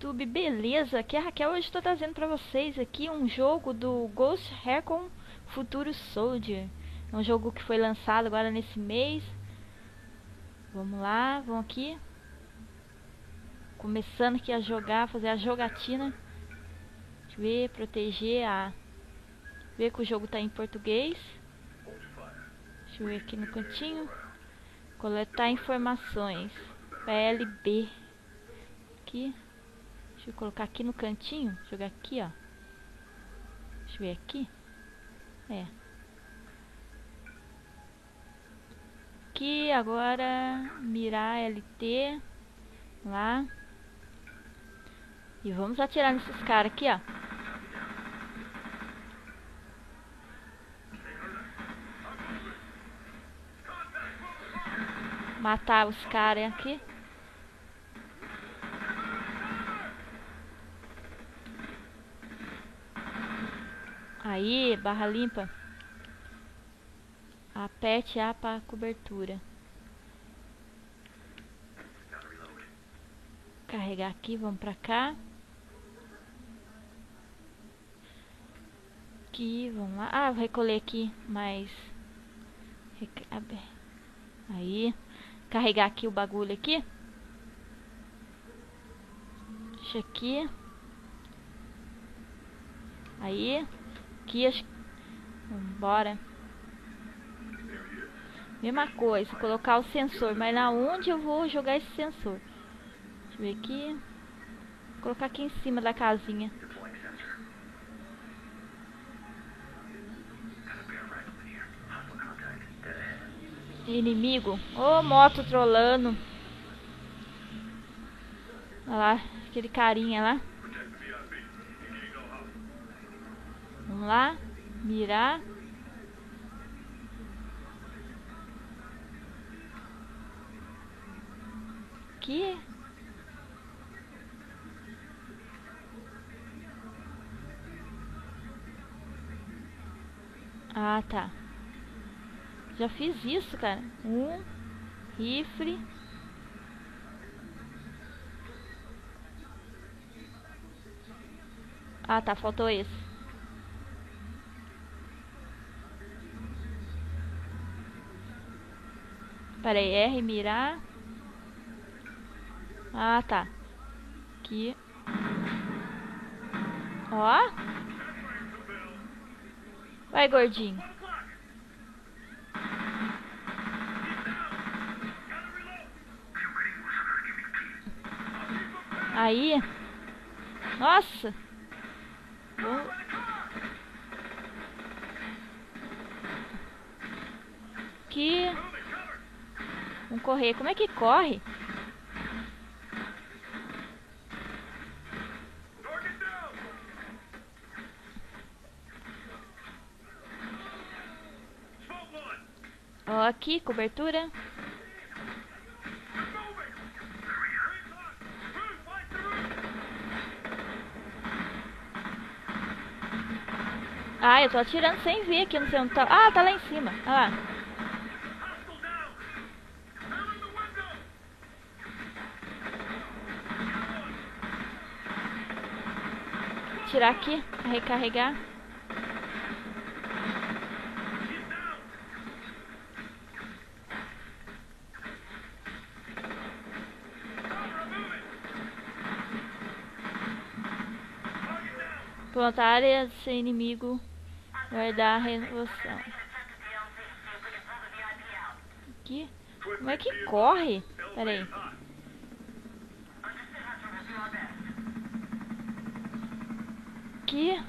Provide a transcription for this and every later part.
YouTube, beleza? Aqui é a Raquel, hoje estou trazendo para vocês aqui um jogo do Ghost Recon Future Soldier. É um jogo que foi lançado agora nesse mês. Vamos lá, vamos aqui. Começando aqui a jogar, fazer a jogatina. Deixa eu ver, proteger a... Ver que o jogo está em português. Deixa eu ver aqui no cantinho. Coletar informações. PLB. Aqui. Deixa eu colocar aqui no cantinho. Jogar aqui, ó. Deixa eu ver aqui. É. Aqui agora. Mirar LT. Lá. E vamos atirar nesses caras aqui, ó. Matar os caras aqui. Aí, barra limpa. Aperte A para cobertura. Carregar aqui, vamos pra cá. Aqui, vamos lá. Ah, vou recolher aqui, mas... Aí. Carregar aqui o bagulho aqui. Deixa aqui. Aí. Aqui, acho... Vambora. Mesma coisa, colocar o sensor. Mas na onde eu vou jogar esse sensor? Deixa eu ver aqui. Vou colocar aqui em cima da casinha. Inimigo. Ô, moto trolando. Olha lá, aquele carinha lá. Vamos lá. Mirar. Aqui. Ah, tá. Já fiz isso, cara. Rifle. Ah, tá. Faltou esse. Pera aí. R, mirar. Ah, tá. Aqui. Ó. Vai, gordinho. Aí. Nossa. Aqui. Vamos correr. Como é que corre? Ó, aqui, cobertura. Ah, eu tô atirando sem ver aqui, não sei onde tá. Ah, tá lá em cima. Ah lá. Tirar aqui, recarregar. Pronto, a área sem inimigo. Guardar a renovação. Aqui? Como é que corre? Pera aí. Aqui.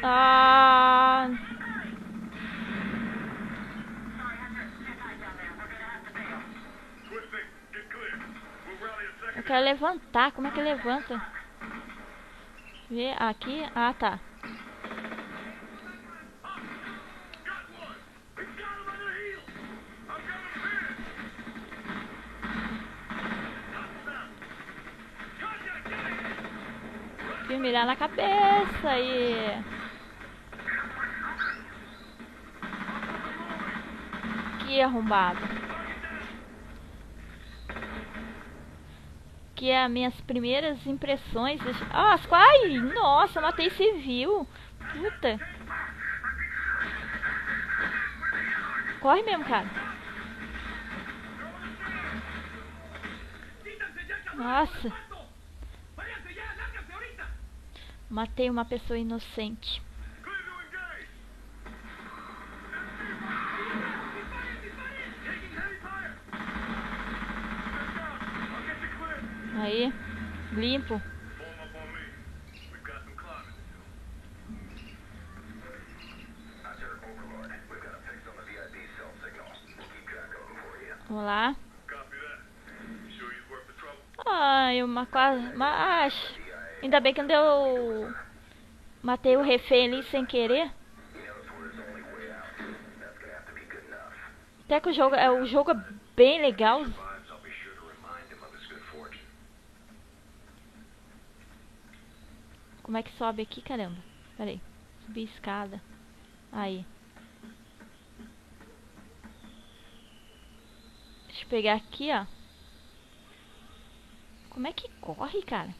Ah... Eu quero levantar. Como é que levanta? Vê aqui. Ah, tá. Tem que mirar na cabeça e... Aqui, arrombado. Aqui é as minhas primeiras impressões. Ah, ai, nossa, matei civil. Puta. Corre mesmo, cara. Nossa. Matei uma pessoa inocente. Aí, limpo. Vamos lá. Ai, ainda bem que não deu. Matei o refém ali sem querer. Até que o jogo é bem legal. Como é que sobe aqui, caramba? Pera aí. Subir escada. Aí. Deixa eu pegar aqui, ó. Como é que corre, cara?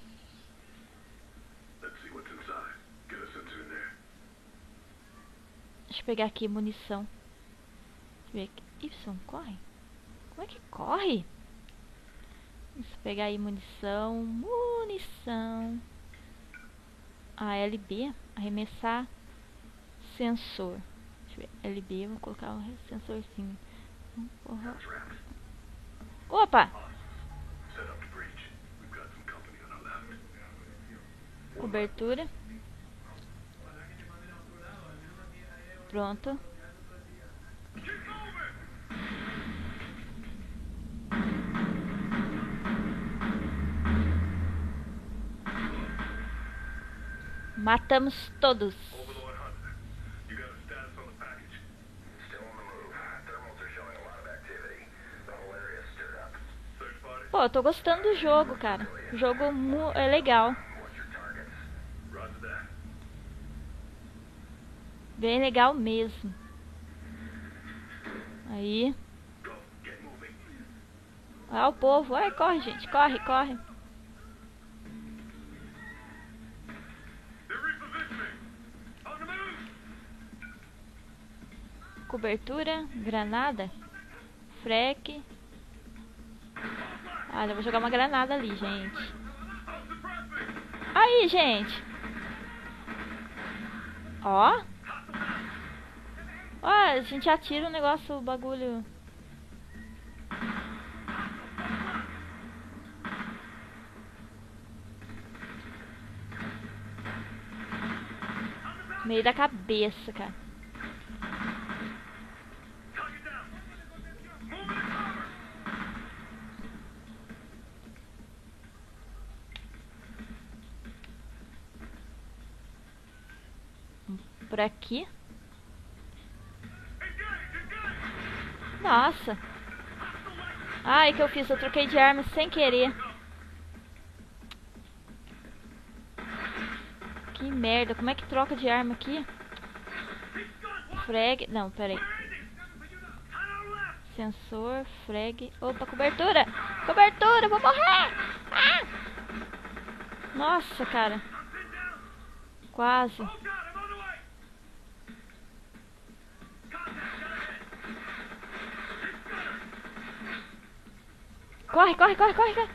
Deixa eu pegar aqui munição. Deixa eu ver aqui. Y, corre? Como é que corre? Deixa eu pegar aí munição. Munição. A LB. Arremessar sensor. Deixa eu ver. LB, vou colocar um sensorzinho. Opa! Cobertura. Pronto. Matamos todos. Pô, eu tô gostando do jogo, cara. O jogo é legal. Bem legal mesmo. Aí. Olha o povo. Ai, corre, gente. Corre, corre. Cobertura. Granada. Frec. Olha, eu vou jogar uma granada ali, gente. Aí, gente. Ó. Ó, a gente atira o negócio, o bagulho. Meio da cabeça, cara. Por aqui. Nossa. Ai, que eu fiz? Eu troquei de arma sem querer. Que merda. Como é que troca de arma aqui? Frag. Não, pera aí. Sensor, frag. Opa, cobertura. Cobertura, vou morrer. Ah! Nossa, cara. Quase. Corre, corre, corre, corre, corre.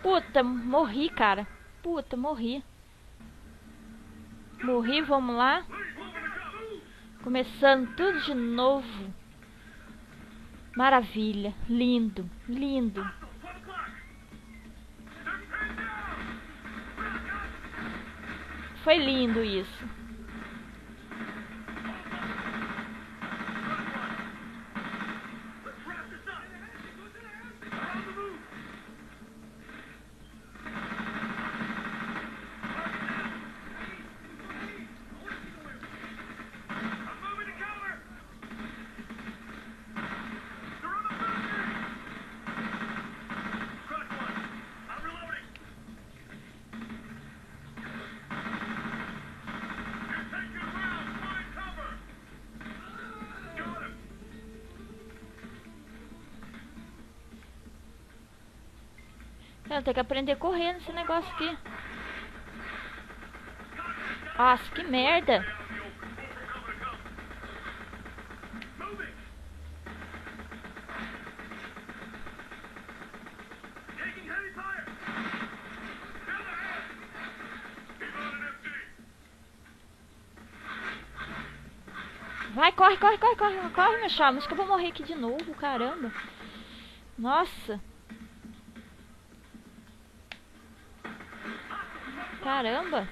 Puta, morri, cara. Puta, morri. Morri, vamos lá. Começando tudo de novo. Maravilha. Lindo, lindo. Foi lindo isso. Eu tenho que aprender a correr nesse negócio aqui. Nossa, que merda. Vai, corre, corre, corre, corre, corre, meu chamo. Acho que eu vou morrer aqui de novo, caramba. Nossa. Caramba.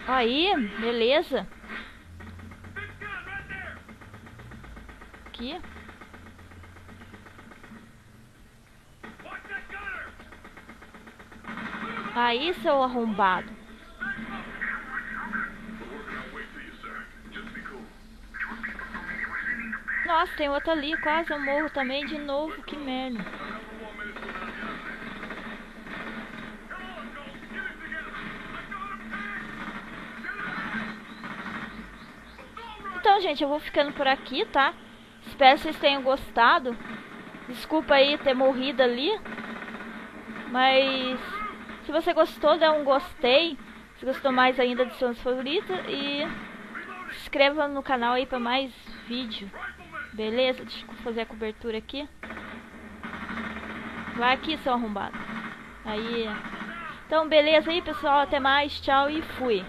Aí, beleza. Aqui. Aí, seu arrombado. Nossa, tem outro ali. Quase eu morro também de novo. Que merda. Então, gente, eu vou ficando por aqui, tá? Espero que vocês tenham gostado. Desculpa aí ter morrido ali. Mas se você gostou, dá um gostei. Se gostou mais ainda, de seus favoritos. E se inscreva no canal aí pra mais vídeo. Beleza? Deixa eu fazer a cobertura aqui. Vai aqui, seu arrombado. Aí. Então, beleza aí, pessoal. Até mais. Tchau e fui.